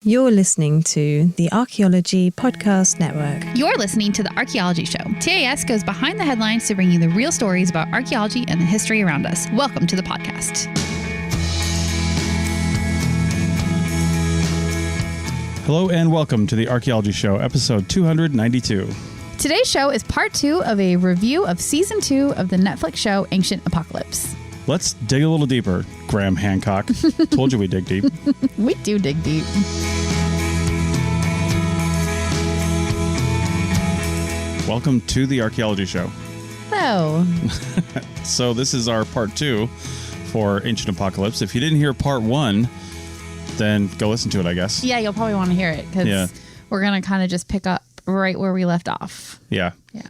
You're listening to the Archaeology Podcast Network. You're listening to the Archaeology Show. TAS goes behind the headlines to bring you the real stories about archaeology and the history around us. Welcome to the podcast. Hello and welcome to the Archaeology Show, episode 292. Today's show is part 2 of a review of season 2 of the Netflix show Ancient Apocalypse. Let's dig a little deeper, Graham Hancocks. Told you we dig deep. We do dig deep. Welcome to the Archaeology Show. Hello. So this is our part 2 for Ancient Apocalypse. If you didn't hear part 1, then go listen to it, I guess. Yeah, you'll probably want to hear it because we're going to kind of just pick up right where we left off. Yeah. Yeah.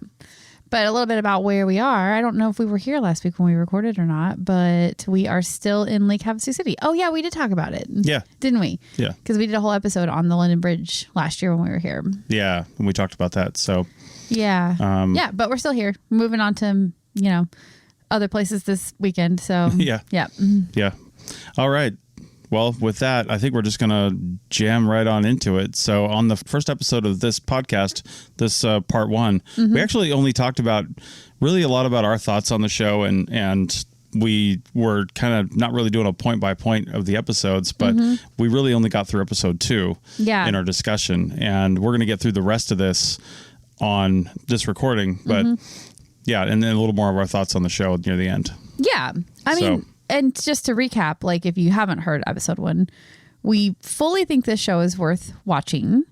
But a little bit about where we are. I don't know if we were here last week when we recorded or not, but we are still in Lake Havasu City. Oh, yeah, we did talk about it. Yeah. Didn't we? Yeah. Because we did a whole episode on the London Bridge last year when we were here. Yeah, and we talked about that. So yeah. Yeah, but we're still here. Moving on to, other places this weekend. So yeah. Yeah. Yeah. All right. Well, with that, I think we're just going to jam right on into it. So on the first episode of this podcast, this part 1, we actually only talked about really a lot about our thoughts on the show. And we were kind of not really doing a point by point of the episodes, but we really only got through episode 2 in our discussion. And we're going to get through the rest of this on this recording. But yeah, and then a little more of our thoughts on the show near the end. Yeah. I mean, and just to recap, like if you haven't heard episode 1, we fully think this show is worth watching.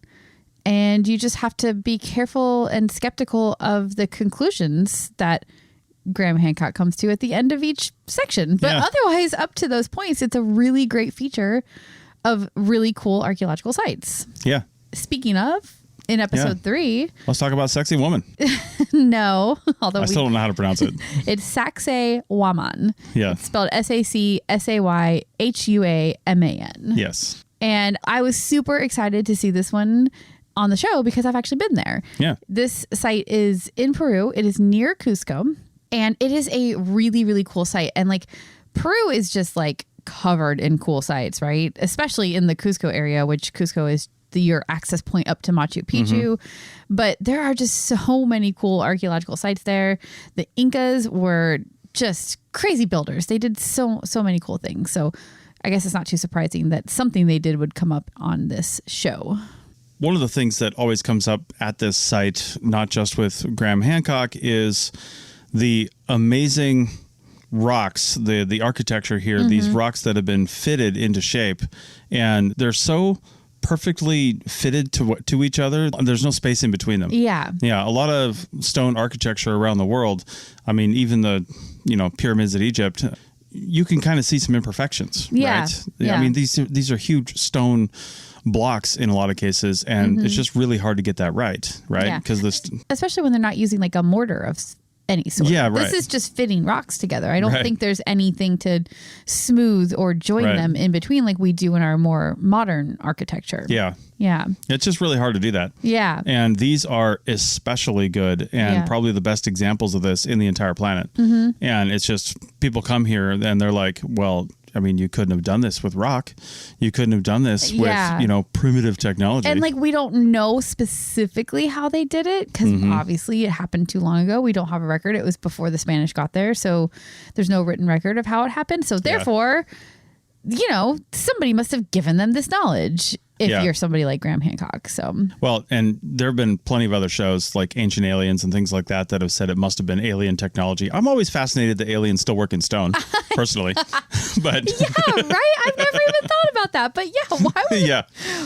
And you just have to be careful and skeptical of the conclusions that Graham Hancock comes to at the end of each section. But otherwise, up to those points, it's a really great feature of really cool archaeological sites. Yeah. Speaking of, in episode 3... Let's talk about Sexy Woman. No. Although I still don't know how to pronounce it. It's Sacsayhuaman. Yeah. It's spelled Sacsayhuaman. Yes. And I was super excited to see this one on the show because I've actually been there. Yeah. This site is in Peru. It is near Cusco. And it is a really, really cool site. And like Peru is just like covered in cool sites, right? Especially in the Cusco area, which Cusco is your access point up to Machu Picchu. But there are just so many cool archaeological sites there. The Incas were just crazy builders. They did so many cool things. So I guess it's not too surprising that something they did would come up on this show. One of the things that always comes up at this site, not just with Graham Hancock, is the amazing rocks, the architecture here, these rocks that have been fitted into shape. And they're so perfectly fitted to each other. There's no space in between them. Yeah. Yeah. A lot of stone architecture around the world. I mean, even the, pyramids at Egypt, you can kind of see some imperfections. Yeah. Right? Yeah. I mean, these are huge stone blocks in a lot of cases, and it's just really hard to get that right? Yeah. Because especially when they're not using like a mortar of any sort. Yeah, right. This is just fitting rocks together. I don't think there's anything to smooth or join them in between like we do in our more modern architecture. Yeah. Yeah. It's just really hard to do that. Yeah. And these are especially good and probably the best examples of this in the entire planet. And it's just people come here and they're like, well, I mean, you couldn't have done this with rock. You couldn't have done this with, primitive technology. And like, we don't know specifically how they did it because obviously it happened too long ago. We don't have a record. It was before the Spanish got there. So there's no written record of how it happened. So therefore, somebody must have given them this knowledge. If you're somebody like Graham Hancock. So well, and there have been plenty of other shows like Ancient Aliens and things like that have said it must have been alien technology. I'm always fascinated that aliens still work in stone, personally. But yeah, right. I've never even thought about that. But yeah,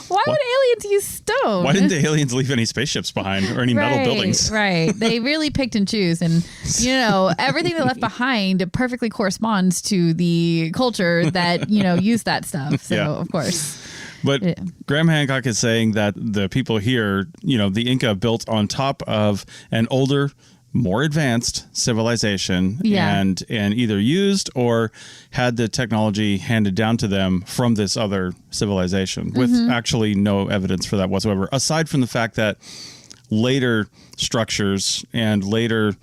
why would aliens use stone? Why didn't the aliens leave any spaceships behind or any metal buildings? Right. They really picked and choose, and everything they left behind perfectly corresponds to the culture that used that stuff. So of course. But Graham Hancock is saying that the people here, the Inca built on top of an older, more advanced civilization and either used or had the technology handed down to them from this other civilization with actually no evidence for that whatsoever, aside from the fact that later structures and later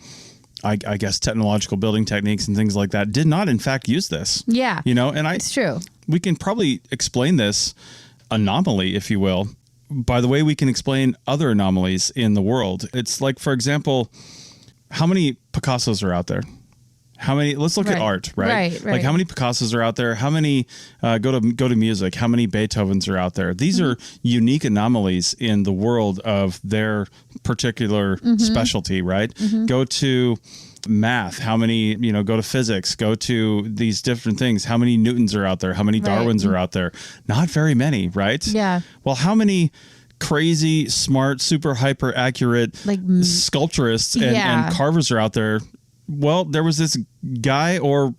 I guess technological building techniques and things like that did not in fact use this. Yeah. And it's true. We can probably explain this anomaly, if you will, by the way we can explain other anomalies in the world. It's like, for example, how many Picassos are out there? How many? Let's look at art, right? Right. Like how many Picassos are out there? How many go to music? How many Beethovens are out there? These are unique anomalies in the world of their particular specialty, right? Go to math. How many? Go to physics. Go to these different things. How many Newtons are out there? How many Darwins are out there? Not very many, right? Yeah. Well, how many crazy, smart, super hyper accurate sculpturists and carvers are out there? Well, there was this guy or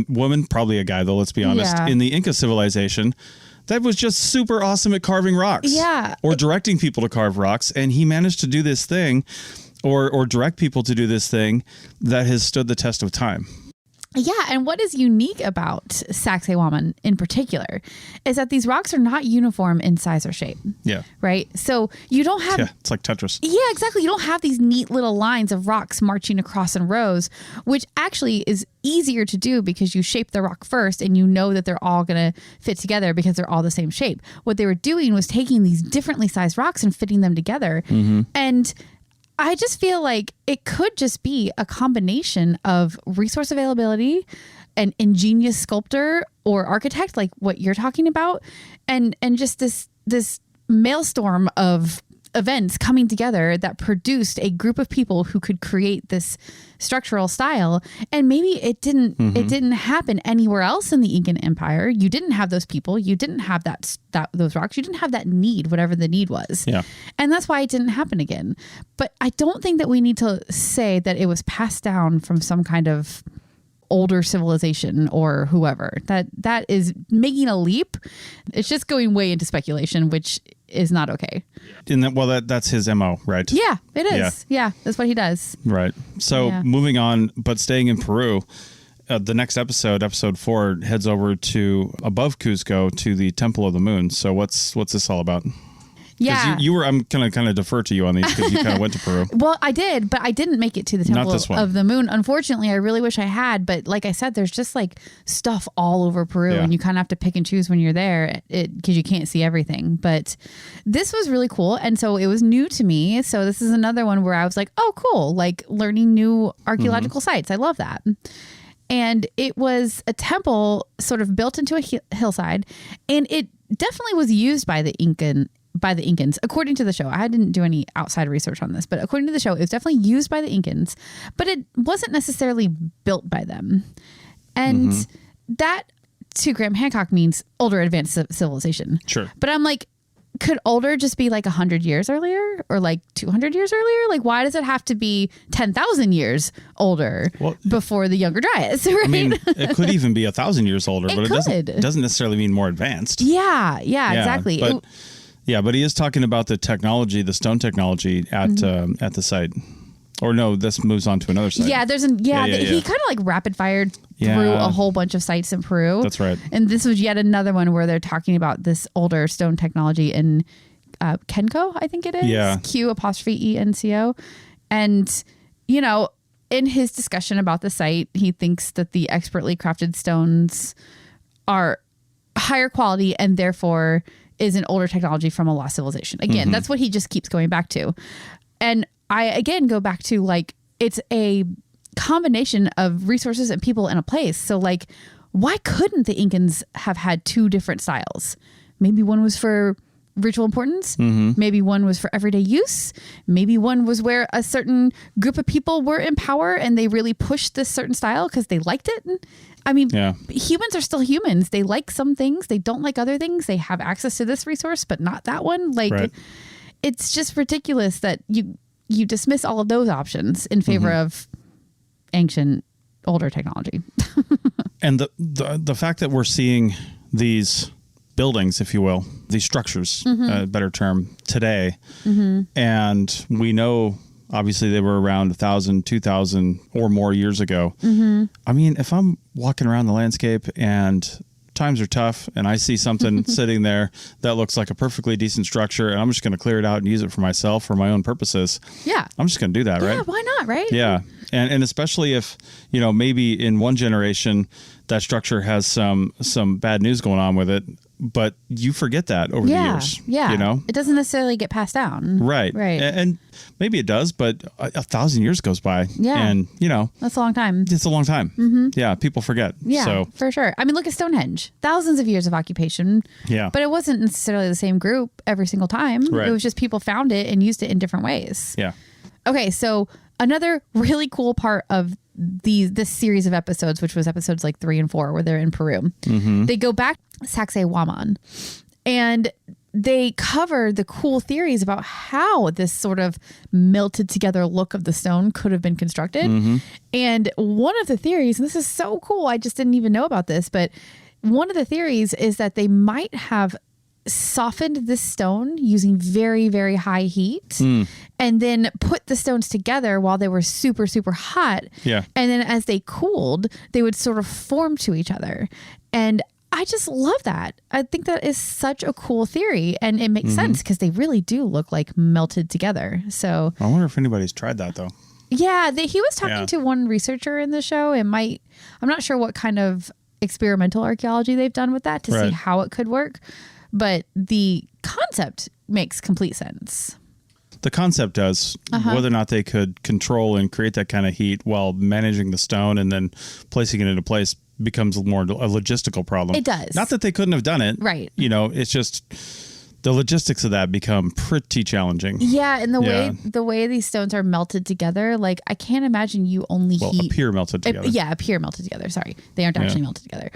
woman, probably a guy though, let's be honest, in the Inca civilization that was just super awesome at carving rocks. Yeah. Or directing people to carve rocks. And he managed to do this thing or direct people to do this thing that has stood the test of time. Yeah, and what is unique about Sacsayhuaman in particular is that these rocks are not uniform in size or shape. Yeah. Right? So you don't have... Yeah, it's like Tetris. Yeah, exactly. You don't have these neat little lines of rocks marching across in rows, which actually is easier to do because you shape the rock first and you know that they're all going to fit together because they're all the same shape. What they were doing was taking these differently sized rocks and fitting them together. And I just feel like it could just be a combination of resource availability, an ingenious sculptor or architect, like what you're talking about, and just this maelstrom of events coming together that produced a group of people who could create this structural style. And maybe it didn't happen anywhere else in the Incan Empire. You didn't have those people. You didn't have those rocks. You didn't have that need, whatever the need was. Yeah. And that's why it didn't happen again. But I don't think that we need to say that it was passed down from some kind of older civilization or whoever. That is making a leap. It's just going way into speculation, which is not okay. That's his MO, right? Yeah, it is. Yeah, that's what he does. Right. So moving on, but staying in Peru, the next episode 4, heads over to above Cusco to the Temple of the Moon. So what's this all about? Yeah, I'm gonna kind of defer to you on these because you kind of went to Peru. Well, I did, but I didn't make it to the Temple of the Moon. Unfortunately, I really wish I had. But like I said, there's just like stuff all over Peru, and you kind of have to pick and choose when you're there because you can't see everything. But this was really cool, and so it was new to me. So this is another one where I was like, oh, cool, like learning new archaeological sites. I love that. And it was a temple sort of built into a hillside, and it definitely was used by the Incans, according to the show. I didn't do any outside research on this, but according to the show, it was definitely used by the Incans, but it wasn't necessarily built by them. And that, to Graham Hancock, means older advanced civilization. Sure. But I'm like, could older just be like 100 years earlier or like 200 years earlier? Like, why does it have to be 10,000 years older before the Younger Dryas? Right? I mean, it could even be 1,000 years older, but it doesn't necessarily mean more advanced. Yeah, exactly. But he is talking about the technology, the stone technology at the site. Or no, this moves on to another site. Yeah, he kind of like rapid fired through a whole bunch of sites in Peru. That's right. And this was yet another one where they're talking about this older stone technology in Kenco, I think it is. Yeah. Q''ENCO. And, in his discussion about the site, he thinks that the expertly crafted stones are higher quality and therefore is an older technology from a lost civilization. Again, that's what he just keeps going back to. And I, again, go back to like, it's a combination of resources and people in a place. So like, why couldn't the Incans have had two different styles? Maybe one was for ritual importance. Maybe one was for everyday use. Maybe one was where a certain group of people were in power and they really pushed this certain style because they liked it. I mean, humans are still humans. They like some things. They don't like other things. They have access to this resource, but not that one. Like, it's just ridiculous that you dismiss all of those options in favor of ancient, older technology. And the fact that we're seeing these buildings, if you will, these structures, a better term, today, and we know obviously they were around 1,000, 2,000 or more years ago. I mean, if I'm walking around the landscape and times are tough and I see something sitting there that looks like a perfectly decent structure and I'm just going to clear it out and use it for myself for my own purposes. Yeah. I'm just going to do that, right? Yeah, why not, right? Yeah. And especially if, maybe in one generation that structure has some bad news going on with it. but you forget that over the years. Yeah. You know? It doesn't necessarily get passed down. Right. Right. And maybe it does, but 1,000 years goes by. Yeah. And, that's a long time. it's a long time. Mm-hmm. Yeah. People forget. Yeah, So, for sure. I mean, look at Stonehenge. Thousands of years of occupation. yeah. But it wasn't necessarily the same group every single time. Right. It was just people found it and used it in different ways. Yeah. Okay, so another really cool part of this series of episodes, which was episodes like 3 and 4, where they're in Peru, they go back to Sacsayhuaman, and they cover the cool theories about how this sort of melted together look of the stone could have been constructed. And one of the theories, and this is so cool, I just didn't even know about this, but one of the theories is that they might have softened this stone using very, very high heat and then put the stones together while they were super, super hot. Yeah. And then as they cooled, they would sort of form to each other. And I just love that. I think that is such a cool theory, and it makes sense because they really do look like melted together. So I wonder if anybody's tried that, though. yeah, he was talking to one researcher in the show. I'm not sure what kind of experimental archaeology they've done with that to see how it could work. But the concept makes complete sense. The concept does. Whether or not they could control and create that kind of heat while managing the stone and then placing it into place becomes more a logistical problem. It does. Not that they couldn't have done it. Right. It's just the logistics of that become pretty challenging. Yeah, and the way these stones are melted together, like I can't imagine you only heat. Appear melted together. Appear melted together. Sorry, they aren't actually melted together.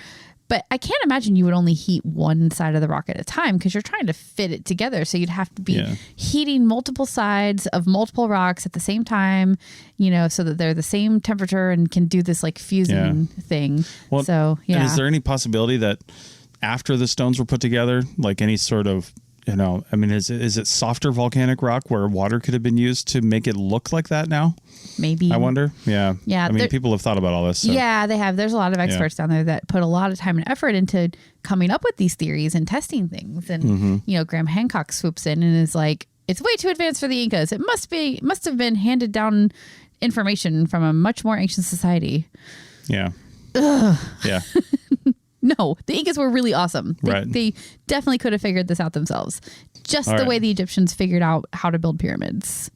But I can't imagine you would only heat one side of the rock at a time because you're trying to fit it together. So you'd have to be heating multiple sides of multiple rocks at the same time, so that they're the same temperature and can do this like fusing thing. Well, so, yeah. And is there any possibility that after the stones were put together, like any sort of, is it softer volcanic rock where water could have been used to make it look like that now? Maybe. I wonder. Yeah. Yeah. People have thought about all this. So. Yeah, they have. There's a lot of experts down there that put a lot of time and effort into coming up with these theories and testing things. And, Graham Hancocks swoops in and is like, it's way too advanced for the Incas. It must have been handed down information from a much more ancient society. Yeah. Ugh. Yeah. No, the Incas were really awesome. They definitely could have figured this out themselves. Just the way the Egyptians figured out how to build pyramids.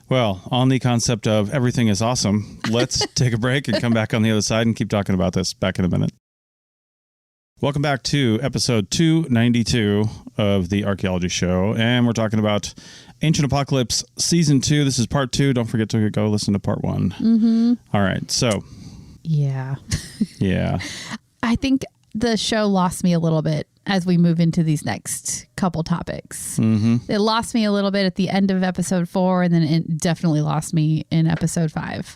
Well, on the concept of everything is awesome, let's take a break and come back on the other side and keep talking about this. Back in a minute. Welcome back to episode 292 of the Archaeology Show. And we're talking about Ancient Apocalypse Season 2. This is part 2. Don't forget to go listen to part 1. All right. So. Yeah. Yeah. I think the show lost me a little bit as we move into these next couple topics. It lost me a little bit at the end of episode 4, and then it definitely lost me in episode 5.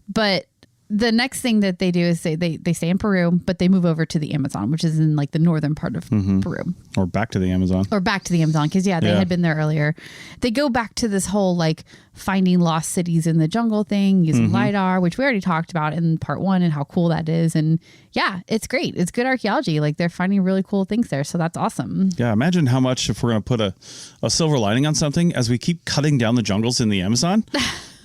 But the next thing that they do is they stay in Peru, but they move over to the Amazon, which is in like the northern part of Peru. Or back to the Amazon. Because they had been there earlier. They go back to this whole like finding lost cities in the jungle thing using LiDAR, which we already talked about in part 1 and how cool that is. And yeah, it's great. It's good archaeology. Like they're finding really cool things there. So that's awesome. Yeah. Imagine how much if we're going to put a silver lining on something as we keep cutting down the jungles in the Amazon.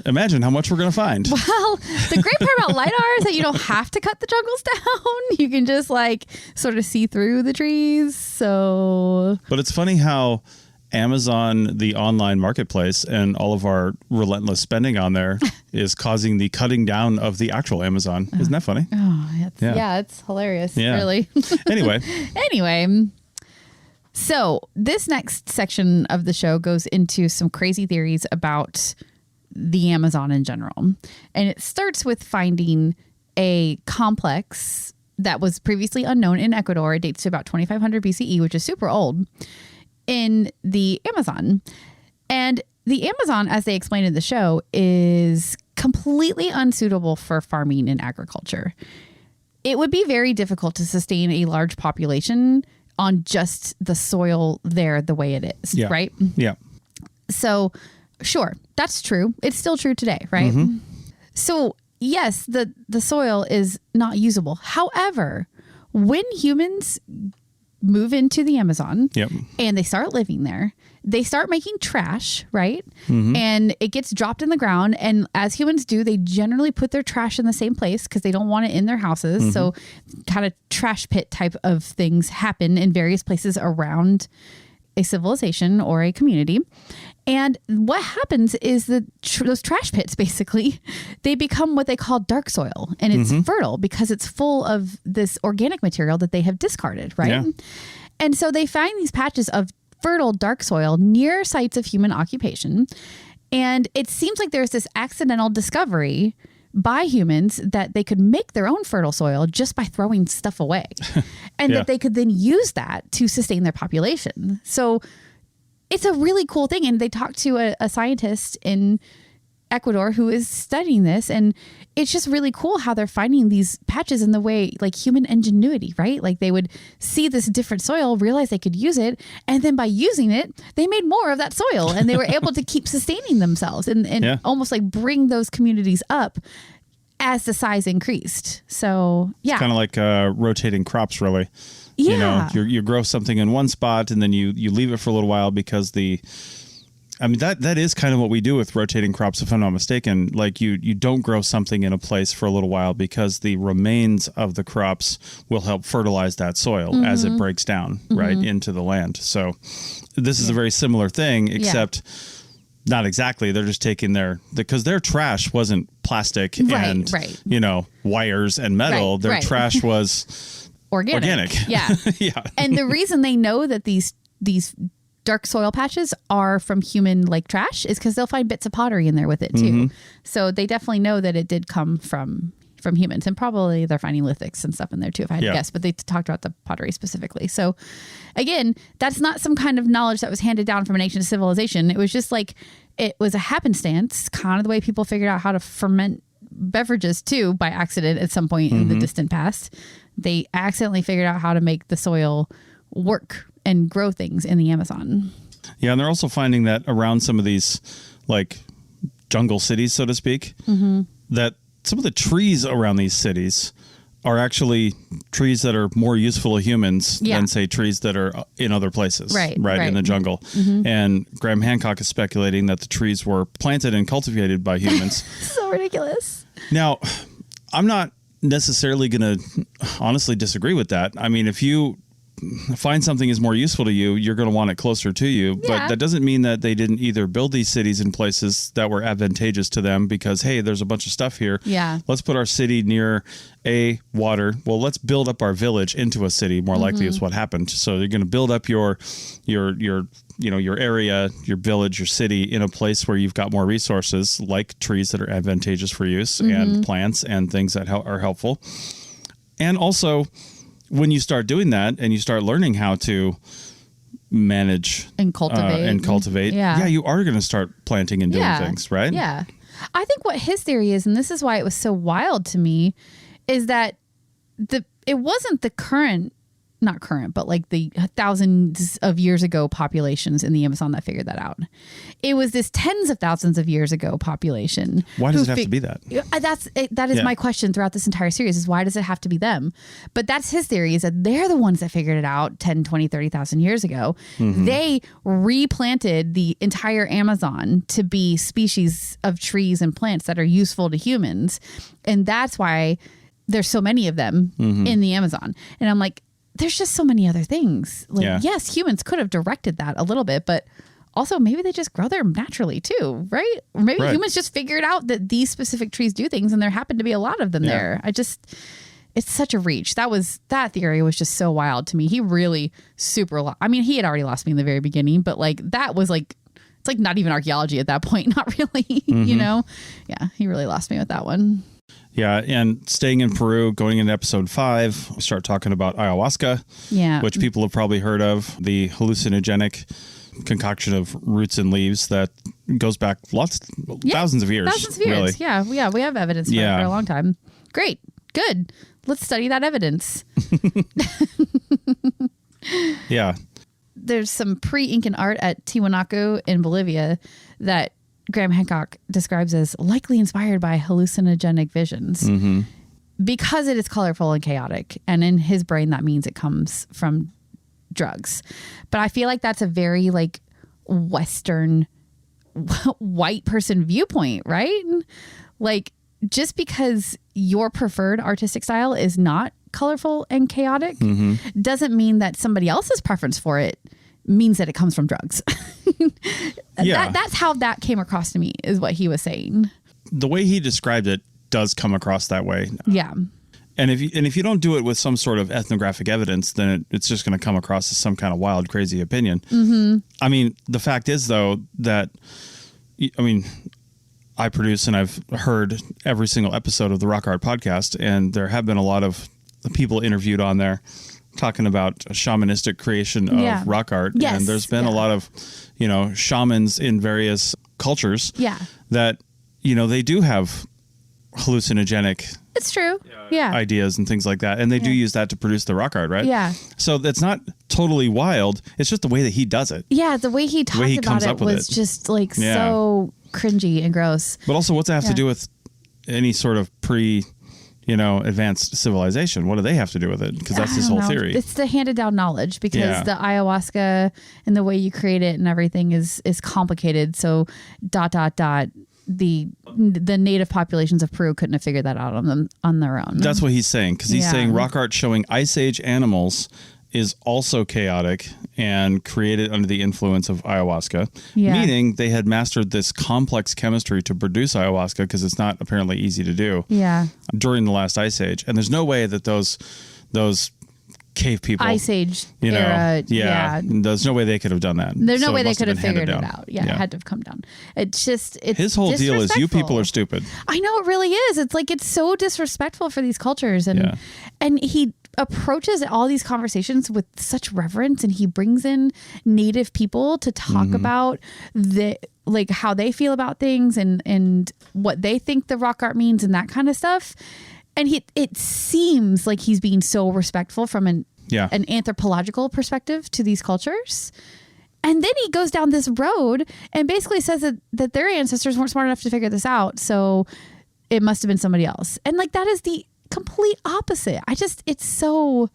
Imagine how much we're going to find. Well, the great part about LiDAR is that you don't have to cut the jungles down. You can just like sort of see through the trees. So, but it's funny how Amazon, the online marketplace, and all of our relentless spending on there is causing the cutting down of the actual Amazon. Isn't that funny? Oh, it's hilarious. Yeah. Really. Anyway. So this next section of the show goes into some crazy theories about the Amazon in general. And it starts with finding a complex that was previously unknown in Ecuador. It dates to about 2500 BCE, which is super old, in the Amazon. And the Amazon, as they explain in the show, is completely unsuitable for farming and agriculture. It would be very difficult to sustain a large population on just the soil there the way it is, right? Yeah. So, sure, that's true. It's still true today, right? So, yes, the soil is not usable. However, when humans move into the Amazon Yep. and they start living there. They start making trash, right? Mm-hmm. And it gets dropped in the ground. And as humans do, they generally put their trash in the same place because they don't want it in their houses. Mm-hmm. So kind of trash pit type of things happen in various places around a civilization or a community. And what happens is that those trash pits, basically, they become what they call dark soil. And it's fertile because it's full of this organic material that they have discarded, right? Yeah. And so they find these patches of fertile dark soil near sites of human occupation. And it seems like there's this accidental discovery by humans that they could make their own fertile soil just by throwing stuff away. And Yeah. that they could then use that to sustain their population. So it's a really cool thing. And they talked to a scientist in Ecuador who is studying this. And it's just really cool how they're finding these patches in the way, like human ingenuity, right? Like they would see this different soil, realize they could use it. And then by using it, they made more of that soil and they were able to keep sustaining themselves and Yeah. almost like bring those communities up as the size increased. So yeah. Kind of like rotating crops, really. Yeah. You know, you grow something in one spot and then you leave it for a little while because that is kind of what we do with rotating crops, if I'm not mistaken. Like you don't grow something in a place for a little while because the remains of the crops will help fertilize that soil as it breaks down right into the land. So this is a very similar thing, except not exactly. They're just taking because their trash wasn't plastic and wires and metal. Right, their right. trash was organic. Yeah. Yeah. And the reason they know that these dark soil patches are from human like trash is because they'll find bits of pottery in there with it too. So they definitely know that it did come from humans, and probably they're finding lithics and stuff in there too, if I had to guess, but they talked about the pottery specifically. So again, that's not some kind of knowledge that was handed down from an ancient civilization. It was just like, it was a happenstance, kind of the way people figured out how to ferment beverages too by accident at some point in the distant past. They accidentally figured out how to make the soil work and grow things in the Amazon. Yeah, and they're also finding that around some of these like jungle cities, so to speak, that some of the trees around these cities are actually trees that are more useful to humans than, say, trees that are in other places, right in the jungle. And Graham Hancock is speculating that the trees were planted and cultivated by humans. So ridiculous. Now, I'm not necessarily going to honestly disagree with that. I mean, if you find something is more useful to you, you're going to want it closer to you. Yeah. But that doesn't mean that they didn't either build these cities in places that were advantageous to them because, hey, there's a bunch of stuff here. Yeah. Let's put our city near water. Well, let's build up our village into a city. More likely is what happened. So you're going to build up your area, your village, your city in a place where you've got more resources like trees that are advantageous for use and plants and things that are helpful. And also, when you start doing that and you start learning how to manage and cultivate, you are going to start planting and doing things, right? Yeah. I think what his theory is, and this is why it was so wild to me, is that it wasn't the not current, but like the thousands of years ago populations in the Amazon that figured that out. It was this tens of thousands of years ago population. Why does it have to be that? That is my question throughout this entire series, is why does it have to be them? But that's his theory, is that they're the ones that figured it out 10, 20, 30,000 years ago. They replanted the entire Amazon to be species of trees and plants that are useful to humans. And that's why there's so many of them in the Amazon. And I'm like, there's just so many other things. Like, yes, humans could have directed that a little bit, but also maybe they just grow there naturally too, right? Or maybe humans just figured out that these specific trees do things and there happened to be a lot of them there. It's such a reach. That theory was just so wild to me. He really he had already lost me in the very beginning, but like that was like, it's like not even archaeology at that point. Not really, you know? Yeah, he really lost me with that one. Yeah, and staying in Peru, going into episode 5, we start talking about ayahuasca, which people have probably heard of, the hallucinogenic concoction of roots and leaves that goes back thousands of years. Thousands of years, really. Yeah, we have evidence for it for a long time. Great, good. Let's study that evidence. Yeah. There's some pre-Incan art at Tiwanaku in Bolivia that Graham Hancock describes as likely inspired by hallucinogenic visions because it is colorful and chaotic. And in his brain, that means it comes from drugs. But I feel like that's a very like Western white person viewpoint, right? Like, just because your preferred artistic style is not colorful and chaotic doesn't mean that somebody else's preference for it means that it comes from drugs. That's how that came across to me, is what he was saying. The way he described it does come across that way. Yeah. And if you don't do it with some sort of ethnographic evidence, then it's just going to come across as some kind of wild, crazy opinion. I mean, the fact is, though, that, I mean, I produce and I've heard every single episode of the Rock Art podcast, and there have been a lot of people interviewed on there talking about a shamanistic creation of rock art. Yes. And there's been a lot of, shamans in various cultures that, they do have hallucinogenic It's true. ideas and things like that. And they do use that to produce the rock art, right? Yeah. So that's not totally wild. It's just the way that he does it. Yeah. The way he talked about it was just like so cringy and gross. But also, what's that have to do with any sort of advanced civilization? What do they have to do with it? Because that's his whole theory. It's the handed down knowledge, because the ayahuasca and the way you create it and everything is complicated. So ... The native populations of Peru couldn't have figured that out on their own. That's what he's saying, because he's saying rock art showing Ice Age animals is also chaotic and created under the influence of ayahuasca, meaning they had mastered this complex chemistry to produce ayahuasca, because it's not apparently easy to do during the last Ice Age. And there's no way that those cave people, Ice Age era, there's no way they could have done that. There's no way they could have figured it out. It had to have come down. It's his whole deal is, you people are stupid. I know, it really is. It's like, it's so disrespectful for these cultures, and he approaches all these conversations with such reverence, and he brings in native people to talk about like how they feel about things and what they think the rock art means and that kind of stuff. And it seems like he's being so respectful from an anthropological perspective to these cultures. And then he goes down this road and basically says that their ancestors weren't smart enough to figure this out, so it must have been somebody else. And like, that is the complete opposite. It's so,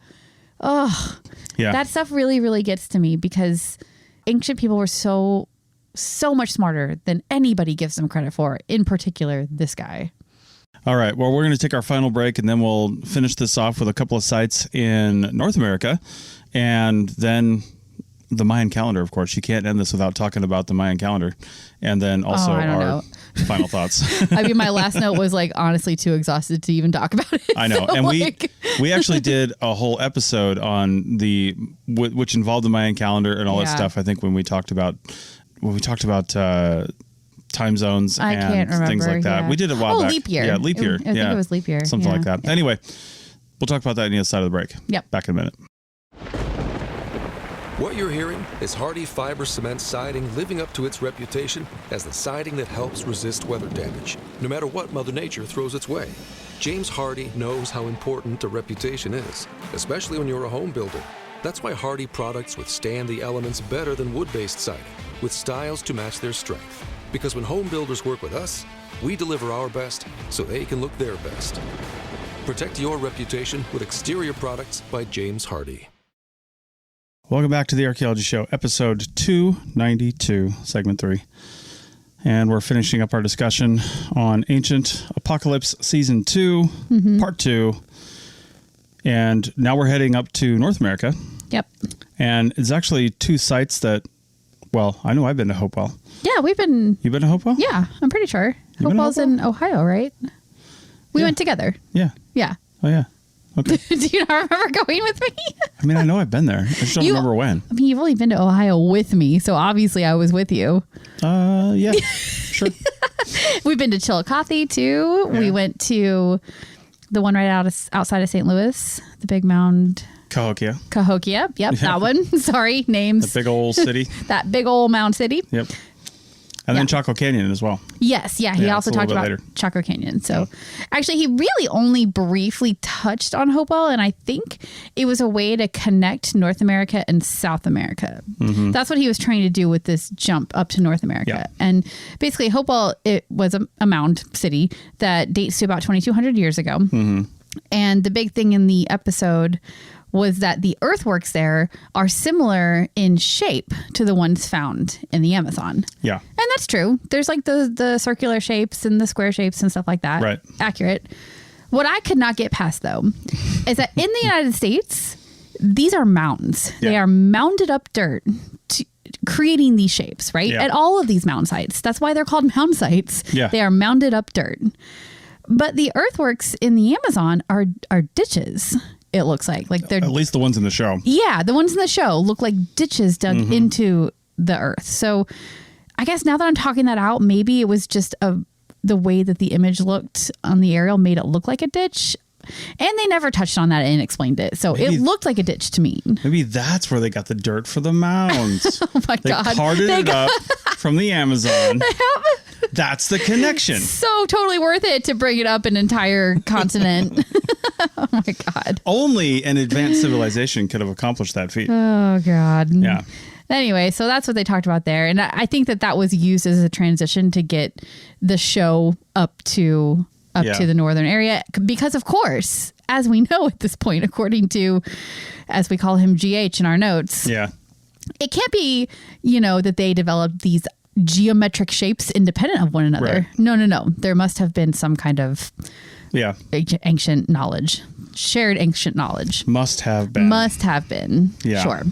that stuff really, really gets to me, because ancient people were so much smarter than anybody gives them credit for, in particular this guy. All right. Well, we're going to take our final break, and then we'll finish this off with a couple of sites in North America, and then the Mayan calendar, of course. You can't end this without talking about the Mayan calendar, and then also our final thoughts. I mean, my last note was like, honestly, too exhausted to even talk about it. I know. So, and we actually did a whole episode on which involved the Mayan calendar and all that stuff. I think when we talked about time zones and things like that. We did it a while back. Leap year. Yeah, leap year. I think it was leap year. Something like that. Yeah. Anyway, we'll talk about that on the other side of the break. Yep. Back in a minute. What you're hearing is Hardie Fiber Cement Siding living up to its reputation as the siding that helps resist weather damage, no matter what Mother Nature throws its way. James Hardie knows how important a reputation is, especially when you're a home builder. That's why Hardie products withstand the elements better than wood-based siding, with styles to match their strength. Because when home builders work with us, we deliver our best so they can look their best. Protect your reputation with exterior products by James Hardie. Welcome back to the Archaeology Show, episode 292, segment 3. And we're finishing up our discussion on Ancient Apocalypse Season 2, Part 2. And now we're heading up to North America. Yep. And it's actually two sites that, well, I know I've been to Hopewell. Yeah, we've been... You've been to Hopewell? Yeah, I'm pretty sure. Hopewell's in Ohio, right? We went together. Yeah. Yeah. Oh, yeah. Okay. Do you not remember going with me? I mean, I know I've been there. I just don't remember when. I mean, you've only been to Ohio with me, so obviously I was with you. Yeah. Sure. We've been to Chillicothe, too. Yeah. We went to the one right outside of St. Louis, the big mound... Cahokia. Yep, that one. Sorry, names. The big old city. That big old mound city. Yep. And then Chaco Canyon as well. Yes, yeah. He also talked about Chaco Canyon. So actually, he really only briefly touched on Hopewell, and I think it was a way to connect North America and South America. Mm-hmm. That's what he was trying to do with this jump up to North America. Yeah. And basically, Hopewell, it was a mound city that dates to about 2,200 years ago. Mm-hmm. And the big thing in the episode was that the earthworks there are similar in shape to the ones found in the Amazon. Yeah. And that's true. There's like the circular shapes and the square shapes and stuff like that. Right. Accurate. What I could not get past, though, is that in the United States, these are mounds. Yeah. They are mounded up dirt, creating these shapes, right? Yeah. At all of these mound sites. That's why they're called mound sites. Yeah. They are mounded up dirt. But the earthworks in the Amazon are ditches, it looks like. Like they're, At least the ones in the show. yeah, the ones in the show look like ditches dug Mm-hmm. into the earth. So I guess now that I'm talking that out, maybe it was just the way that the image looked on the aerial made it look like a ditch. And they never touched on that and explained it. So Maybe- it looked like a ditch to me. Maybe that's where they got the dirt for the mounds. Oh my They God. carted They it up from the Amazon. That's the connection. So totally worth it to bring it up an entire continent. Oh my God. Only an advanced civilization could have accomplished that feat. Oh God. Yeah. Anyway, so that's what they talked about there. And I think that was used as a transition to get the show up to Yeah. the northern area. Because, of course, as we know at this point, according to, as we call him, GH in our notes, Yeah. it can't be, that they developed these geometric shapes independent of one another. Right. No. There must have been some kind of Yeah. ancient knowledge, shared ancient knowledge. Must have been. Must have been. Yeah. Sure.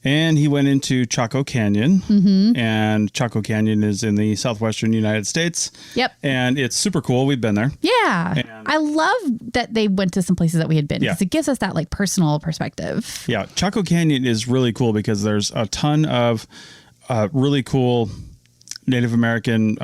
And he went into Chaco Canyon. Mm-hmm. And Chaco Canyon is in the southwestern United States. Yep. And it's super cool. We've been there. Yeah. And- I love that they went to some places that we had been Yeah. because it gives us that like personal perspective. Yeah. Chaco Canyon is really cool because there's a ton of really cool Native American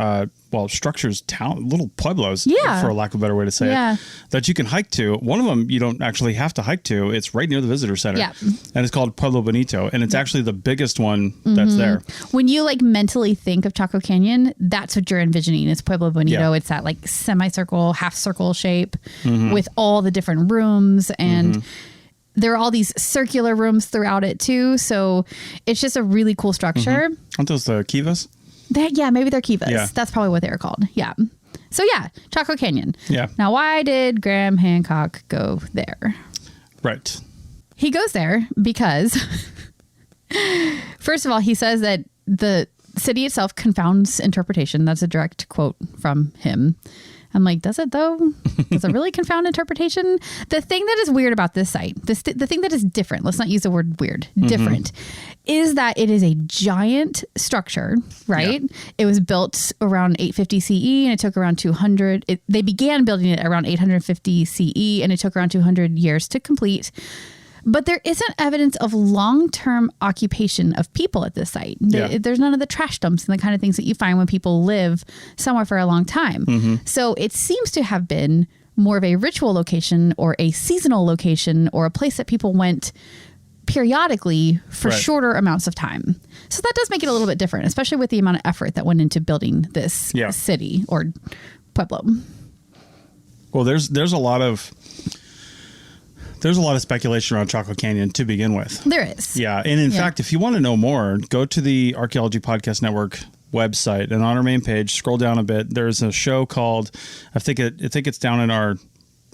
structures, little pueblos, Yeah. for lack of a better way to say Yeah. it, that you can hike to. One of them you don't actually have to hike to. It's right near the visitor center. Yeah. And it's called Pueblo Bonito. And it's actually the biggest one that's there. When you like mentally think of Chaco Canyon, that's what you're envisioning is Pueblo Bonito. Yeah. It's that like semicircle, half circle shape with all the different rooms and there are all these circular rooms throughout it too. So it's just a really cool structure. Aren't those the kivas? Maybe they're kivas. Yeah. That's probably what they were called. Yeah. So yeah, Chaco Canyon. Yeah. Now, why did Graham Hancock go there? Right. He goes there because, first of all, he says that the city itself confounds interpretation. That's a direct quote from him. I'm like, does it though? Does it really confound interpretation? The thing that is weird about this site, the thing that is different, let's not use the word weird, different, is that it is a giant structure, right? Yeah. It was built around 850 CE and it took around 200. They began building it around 850 CE and it took around 200 years to complete. But there isn't evidence of long-term occupation of people at this site. Yeah. There's none of the trash dumps and the kind of things that you find when people live somewhere for a long time. So it seems to have been more of a ritual location or a seasonal location or a place that people went periodically for Right. shorter amounts of time. So that does make it a little bit different, especially with the amount of effort that went into building this Yeah. city or pueblo. Well, there's a lot of speculation around Chaco Canyon to begin with. There is. Yeah. And in fact, if you want to know more, go to the Archaeology Podcast Network website and on our main page, scroll down a bit. There's a show called, I think it's down in our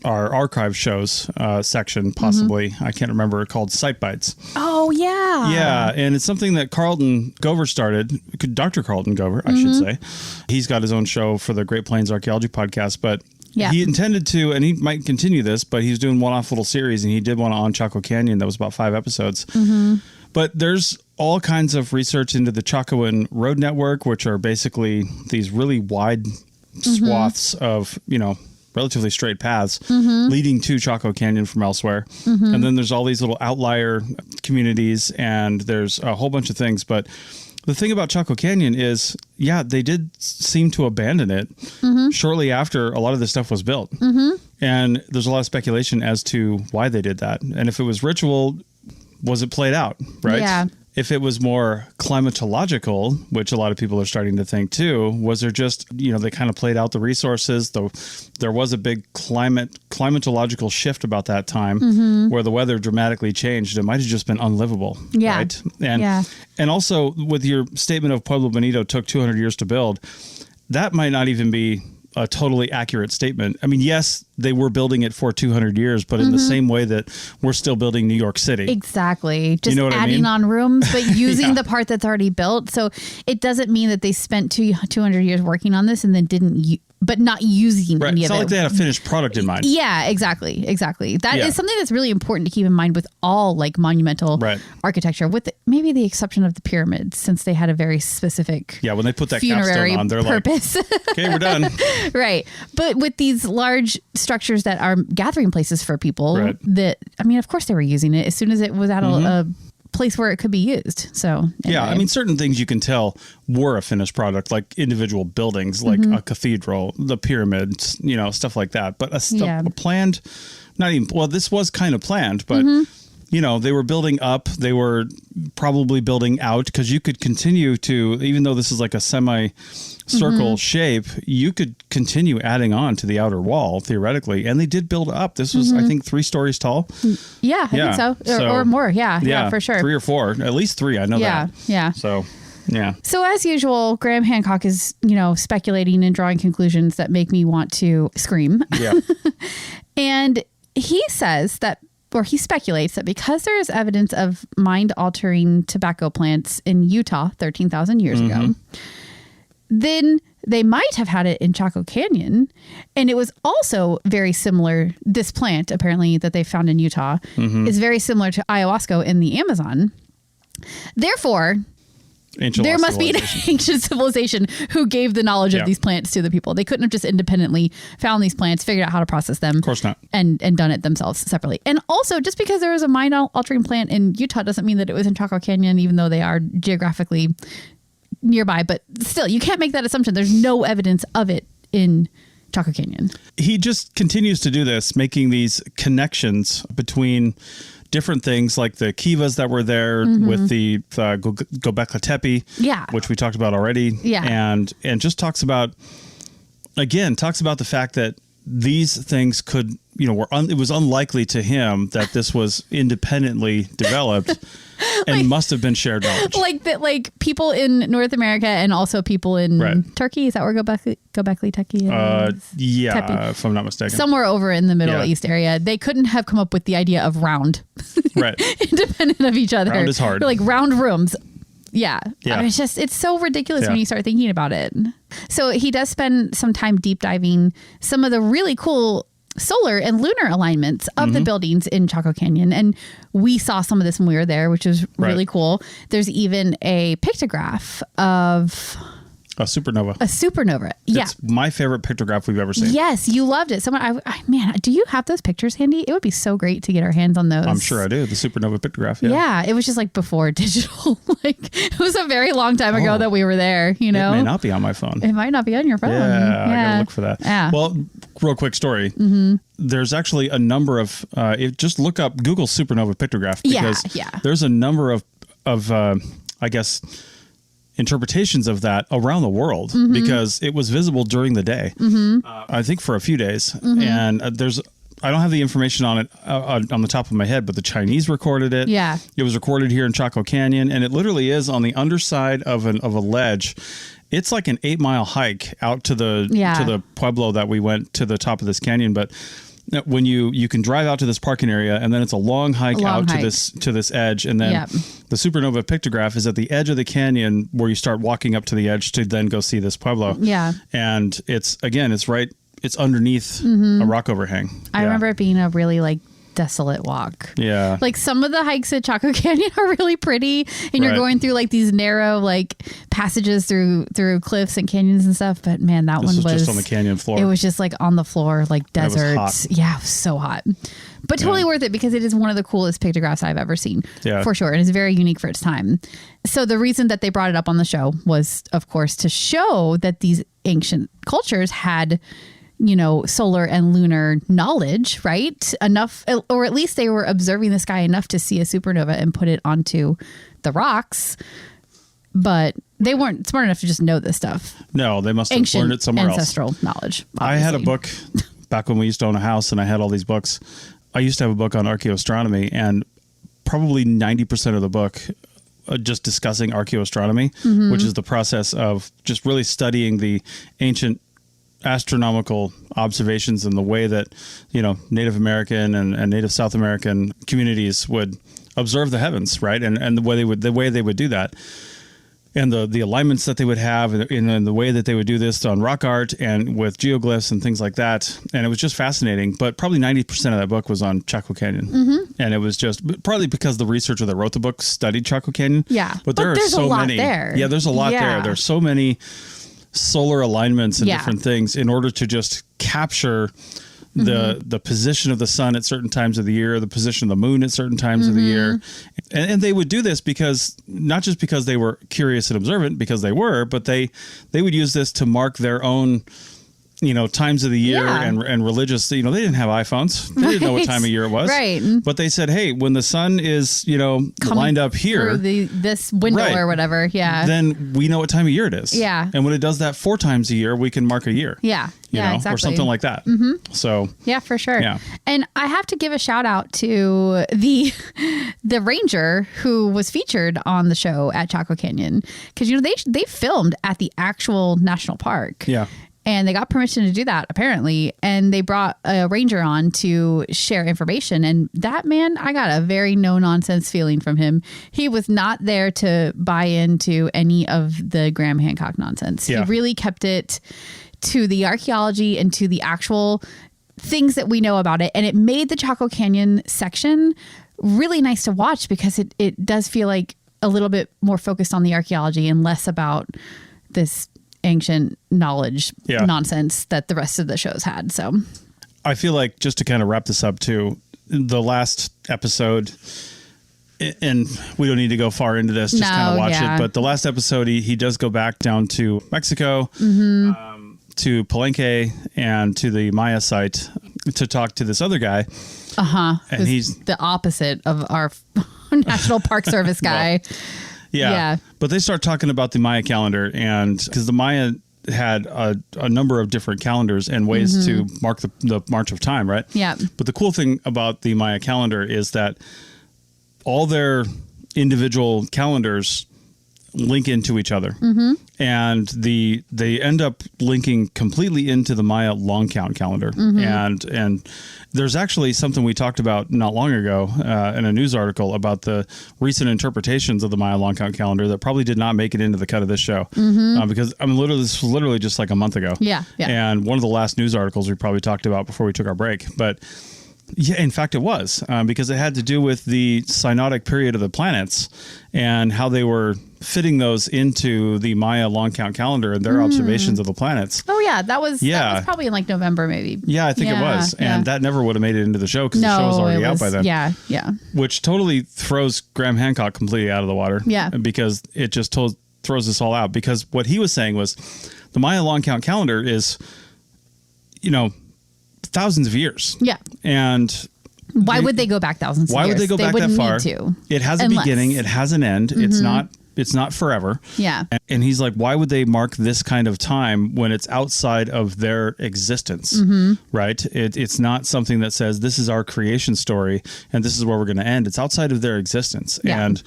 archive shows section, possibly. I can't remember, called Site Bites. Oh, yeah. Yeah. And it's something that Carlton Gover started, Dr. Carlton Gover, I should say. He's got his own show for the Great Plains Archaeology Podcast, but Yeah. he intended to, and he might continue this, but he's doing one-off little series, and he did one on Chaco Canyon that was about 5 episodes. But there's all kinds of research into the Chacoan Road Network, which are basically these really wide swaths of, relatively straight paths leading to Chaco Canyon from elsewhere. And then there's all these little outlier communities, and there's a whole bunch of things. But the thing about Chaco Canyon is, they did seem to abandon it shortly after a lot of this stuff was built. And there's a lot of speculation as to why they did that. And if it was ritual, was it played out, right? Yeah. If it was more climatological, which a lot of people are starting to think too, was there just, they kind of played out the resources, though there was a big climatological shift about that time where the weather dramatically changed. It might have just been unlivable. Yeah. Right. And also with your statement of Pueblo Bonito took 200 years to build, that might not even be a totally accurate statement. I mean, yes, they were building it for 200 years, but in the same way that we're still building New York City. Exactly. Just You know what I adding mean? on rooms, but using the part that's already built. So it doesn't mean that they spent 200 years working on this and then but not using Right. any It's of not it. like they had a finished product in mind. Yeah, exactly. That Yeah. is something that's really important to keep in mind with all like monumental Right. architecture, with maybe the exception of the pyramids, since they had a very specific Yeah, when they put that funerary capstone on, they're purpose. like, okay, we're done. Right. But with these large structures that are gathering places for people, Right. that, I mean, of course they were using it as soon as it was at a place where it could be used. So Yeah, anyway. I mean, certain things you can tell were a finished product, like individual buildings, like a cathedral, the pyramids, stuff like that. But a planned, not even, well, this was kind of planned, but, they were building up. They were probably building out, because you could continue to, even though this is like a semi-circle shape, you could continue adding on to the outer wall, theoretically. And they did build up. This was, I think, 3 stories tall. Yeah, I think so. Or more. Yeah, for sure. 3 or 4, at least 3. I know that. Yeah. So, yeah. So as usual, Graham Hancock is, speculating and drawing conclusions that make me want to scream. Yeah. And he says that, or he speculates that because there is evidence of mind-altering tobacco plants in Utah 13,000 years ago, then they might have had it in Chaco Canyon. And it was also very similar. This plant, apparently, that they found in Utah is very similar to ayahuasca in the Amazon. Therefore, there must be an ancient civilization who gave the knowledge of these plants to the people. They couldn't have just independently found these plants, figured out how to process them. Of course not. And done it themselves separately. And also, just because there was a mind-altering plant in Utah doesn't mean that it was in Chaco Canyon, even though they are geographically nearby. But still, you can't make that assumption. There's no evidence of it in Chaco Canyon. He just continues to do this, making these connections between different things, like the kivas that were there with the Göbekli Tepe, which we talked about already. Yeah. And just talks about the fact that these things could, it was unlikely to him that this was independently developed and must have been shared knowledge. Like people in North America and also people in Turkey. Is that where Göbekli Tepe is? Yeah, Tepe. if I'm not mistaken. Somewhere over in the Middle East area. They couldn't have come up with the idea of round. Right. Independent of each other. Round is hard. Like round rooms. Yeah. Yeah. I mean, it's so ridiculous when you start thinking about it. So he does spend some time deep diving some of the really cool solar and lunar alignments of the buildings in Chaco Canyon. And we saw some of this when we were there, which was really cool. There's even a pictograph of A supernova. A supernova. Yeah. It's my favorite pictograph we've ever seen. Yes, you loved it. Someone, man, do you have those pictures handy? It would be so great to get our hands on those. I'm sure I do. The supernova pictograph. Yeah. Yeah, it was just like before digital. Like it was a very long time ago that we were there, you know? It may not be on my phone. It might not be on your phone. Yeah, I gotta look for that. Yeah. Well, real quick story. There's actually a number of, just look up Google supernova pictograph because there's a number of I guess, interpretations of that around the world because it was visible during the day. I think for a few days. And I don't have the information on it on the top of my head, but the Chinese recorded it. Yeah. It was recorded here in Chaco Canyon, and it literally is on the underside of a ledge. It's like an 8-mile hike out to the pueblo that we went to the top of this canyon. But when you can drive out to this parking area, and then it's a long hike to this edge, and then the supernova pictograph is at the edge of the canyon where you start walking up to the edge to then go see this pueblo. Yeah. And it's underneath a rock overhang. I remember it being a really desolate walk. Yeah. Like some of the hikes at Chaco Canyon are really pretty, and you're going through these narrow passages through cliffs and canyons and stuff. But man, that one was just on the canyon floor. It was just on the floor, desert. It was hot. Yeah, it was so hot. But totally worth it because it is one of the coolest pictographs I've ever seen. Yeah. For sure. And it's very unique for its time. So the reason that they brought it up on the show was, of course, to show that these ancient cultures had solar and lunar knowledge, right? Enough, or at least they were observing the sky enough to see a supernova and put it onto the rocks. But they weren't smart enough to just know this stuff. No, they must have learned it somewhere ancestral knowledge. Obviously. I had a book back when we used to own a house, and I had all these books. I used to have a book on archaeoastronomy, and probably 90% of the book just discussing archaeoastronomy, which is the process of just really studying the ancient astronomical observations in the way that, Native American and Native South American communities would observe the heavens, right? And the way they would do that. And the alignments that they would have and the way that they would do this on rock art and with geoglyphs and things like that. And it was just fascinating. But probably 90% of that book was on Chaco Canyon. Mm-hmm. And it was just partly because the researcher that wrote the book studied Chaco Canyon. Yeah. But there are there's so a lot many. There. Yeah, there's a lot there. There's so many solar alignments and different things in order to just capture the position of the sun at certain times of the year, the position of the moon at certain times of the year. And they would do this because not just because they were curious and observant, because they were, but they would use this to mark their own times of the year and religious, they didn't have iPhones. They didn't know what time of year it was. Right. But they said, hey, when the sun is, lined up here, this window or whatever. Yeah. Then we know what time of year it is. Yeah. And when it does that 4 times a year, we can mark a year. Yeah. Exactly. Or something like that. Mm-hmm. So. Yeah, for sure. Yeah. And I have to give a shout out to the ranger who was featured on the show at Chaco Canyon. Because, they filmed at the actual national park. Yeah. And they got permission to do that, apparently. And they brought a ranger on to share information. And that man, I got a very no-nonsense feeling from him. He was not there to buy into any of the Graham Hancock nonsense. Yeah. He really kept it to the archaeology and to the actual things that we know about it. And it made the Chaco Canyon section really nice to watch because it does feel like a little bit more focused on the archaeology and less about this ancient knowledge nonsense that the rest of the shows had. So I feel like, just to kind of wrap this up too, the last episode, and we don't need to go far into this, just kind of watch it. But the last episode, he does go back down to Mexico, to Palenque and to the Maya site to talk to this other guy. And he's the opposite of our National Park Service guy. Yeah. But they start talking about the Maya calendar, and because the Maya had a number of different calendars and ways to mark the march of time, right? Yeah. But the cool thing about the Maya calendar is that all their individual calendars link into each other. And they end up linking completely into the Maya long count calendar. And there's actually something we talked about not long ago in a news article about the recent interpretations of the Maya long count calendar that probably did not make it into the cut of this show. Because this was literally just like a month ago. Yeah. And one of the last news articles we probably talked about before we took our break. But yeah, in fact, it was because it had to do with the synodic period of the planets and how they were fitting those into the Maya long count calendar and their observations of the planets. Oh, yeah. That was probably in like November, maybe. Yeah, I think it was. And that never would have made it into the show because the show was already out by then. Yeah. Which totally throws Graham Hancock completely out of the water. Yeah. Because it just throws this all out. Because what he was saying was the Maya long count calendar is, thousands of years. Yeah. And why would they go back thousands of years? Why would they go back that far? It has a beginning. It has an end. It's not forever. Yeah. And he's like, why would they mark this kind of time when it's outside of their existence? Right? It's not something that says this is our creation story and this is where we're going to end. It's outside of their existence. Yeah. And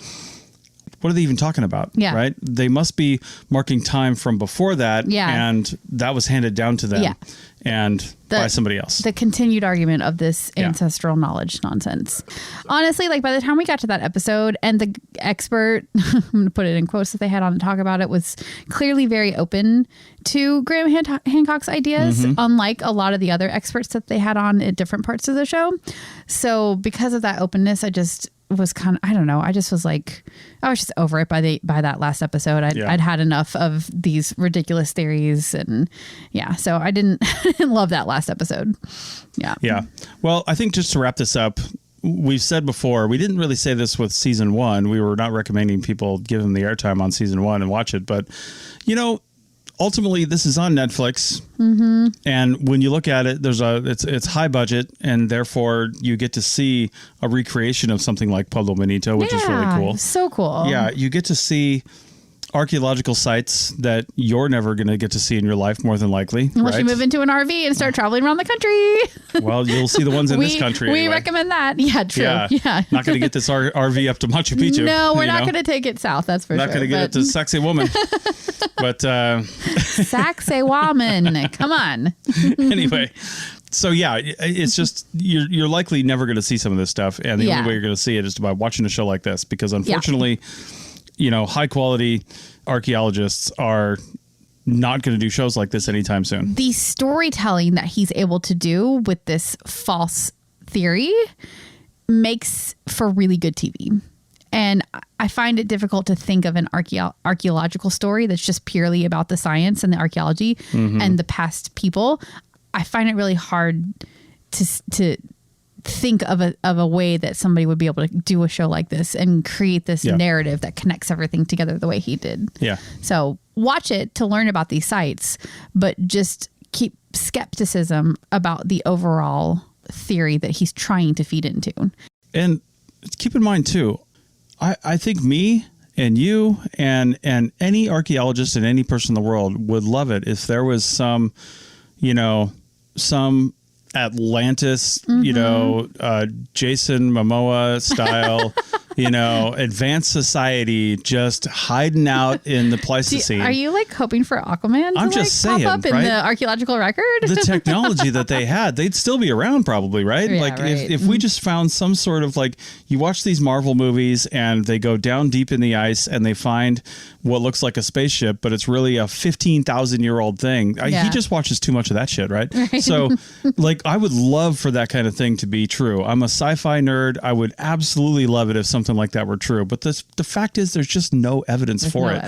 what are they even talking about? Yeah. Right? They must be marking time from before that. Yeah. And that was handed down to them. Yeah. And by somebody else. The continued argument of this ancestral knowledge nonsense. Honestly, like by the time we got to that episode and the expert, I'm going to put it in quotes that they had on to talk about it, was clearly very open to Graham Hancock's ideas, unlike a lot of the other experts that they had on at different parts of the show. So because of that openness, I just was kind of, I don't know. I just was like, I was just over it by that last episode. I'd had enough of these ridiculous theories, and so I didn't love that last episode. Yeah. Well, I think just to wrap this up, we've said before, we didn't really say this with season 1. We were not recommending people give them the airtime on season 1 and watch it, but ultimately, this is on Netflix, and when you look at it, it's high budget, and therefore you get to see a recreation of something like Pueblo Bonito, which is really cool. So cool. Yeah, you get to see archaeological sites that you're never going to get to see in your life, more than likely. Unless you move into an RV and start traveling around the country. Well, you'll see the ones in this country. We anyway. recommend that. Yeah, true. Yeah. Not going to get this RV up to Machu Picchu. No, we're not going to take it south. That's for sure. Not going to get it to Sexy Woman. But Sacsayhuaman, come on. anyway, so yeah, it's just you're likely never going to see some of this stuff, and the only way you're going to see it is by watching a show like this, because unfortunately, high quality archaeologists are not going to do shows like this anytime soon. The storytelling that he's able to do with this false theory makes for really good TV. And I find it difficult to think of an archaeological story that's just purely about the science and the archaeology and the past people. I find it really hard to think of a way that somebody would be able to do a show like this and create this narrative that connects everything together the way he did. Yeah. So watch it to learn about these sites, but just keep skepticism about the overall theory that he's trying to feed into. And keep in mind too, I think me and you and any archaeologist and any person in the world would love it if there was some Atlantis, Jason Momoa style, advanced society just hiding out in the Pleistocene. Are you hoping for Aquaman to just saying, pop up in the archaeological record? The technology that they had, they'd still be around probably, right? Yeah, right. If we just found some sort of you watch these Marvel movies and they go down deep in the ice and they find what looks like a spaceship, but it's really a 15,000-year-old thing. He just watches too much of that shit, right? So I would love for that kind of thing to be true. I'm a sci-fi nerd. I would absolutely love it if something like that were true. But the fact is there's just no evidence for it.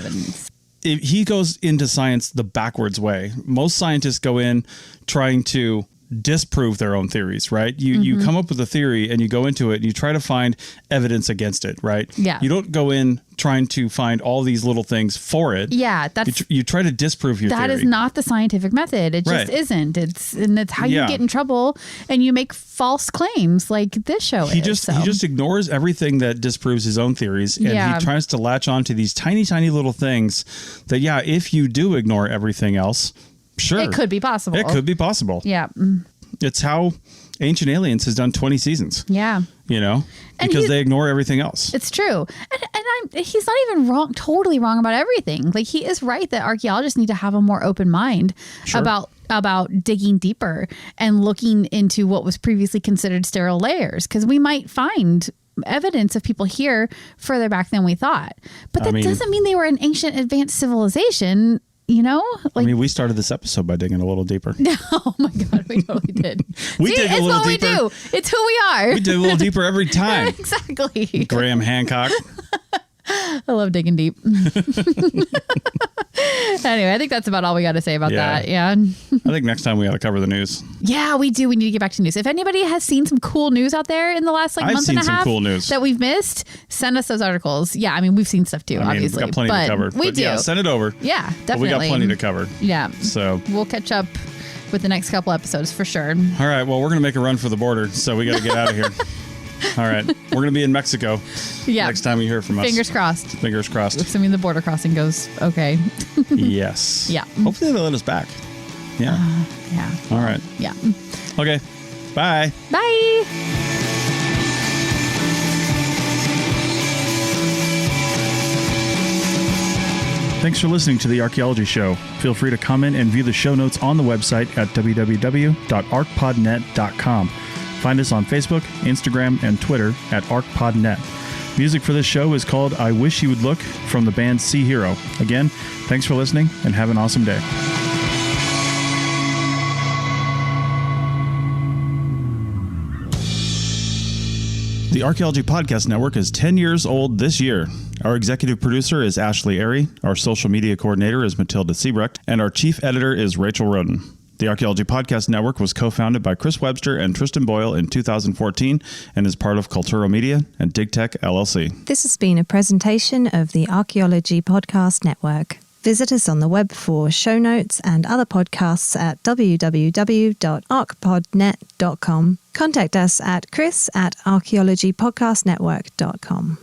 He goes into science the backwards way. Most scientists go in trying to disprove their own theories, right? You come up with a theory and you go into it and you try to find evidence against it, right? Yeah. You don't go in trying to find all these little things for it. Yeah, you try to disprove your theory. That is not the scientific method. It just isn't. It's how you get in trouble and you make false claims like this show He just ignores everything that disproves his own theories, and he tries to latch on to these tiny, tiny little things that, if you do ignore everything else, sure, it could be possible. It could be possible. Yeah. It's how Ancient Aliens has done 20 seasons. Yeah. Because they ignore everything else. It's true. And he's not even totally wrong about everything. He is right that archaeologists need to have a more open mind about digging deeper and looking into what was previously considered sterile layers, because we might find evidence of people here further back than we thought. But that doesn't mean they were an ancient advanced civilization. We started this episode by digging a little deeper. Oh my God, we totally did. We dig a little deeper. It's what we do. It's who we are. We dig a little deeper every time. Exactly. Graham Hancock. I love digging deep. Anyway, I think that's about all we got to say about that. Yeah. I think next time we got to cover the news. Yeah, we do. We need to get back to news. If anybody has seen some cool news out there in the last month and a half, I've seen some cool news that we've missed, send us those articles. Yeah, we've seen stuff too, obviously. We've got plenty to cover. We do. Yeah, send it over. Yeah, definitely. But we got plenty to cover. Yeah. So we'll catch up with the next couple episodes for sure. All right. Well, we're going to make a run for the border, so we got to get out of here. All right. We're going to be in Mexico next time you hear from us. Fingers crossed. Fingers crossed. Assuming the border crossing goes okay. Yes. Yeah. Hopefully they'll let us back. Yeah. Yeah. All right. Yeah. Okay. Bye. Bye. Thanks for listening to The Archaeology Show. Feel free to comment and view the show notes on the website at www.arcpodnet.com. Find us on Facebook, Instagram, and Twitter at ArcPodNet. Music for this show is called I Wish You Would Look from the band Sea Hero. Again, thanks for listening and have an awesome day. The Archaeology Podcast Network is 10 years old this year. Our executive producer is Ashley Airy, our social media coordinator is Matilda Siebrecht, and our chief editor is Rachel Roden. The Archaeology Podcast Network was co-founded by Chris Webster and Tristan Boyle in 2014 and is part of Cultural Media and DigTech LLC. This has been a presentation of the Archaeology Podcast Network. Visit us on the web for show notes and other podcasts at www.arcpodnet.com. Contact us at chris@archaeologypodcastnetwork.com.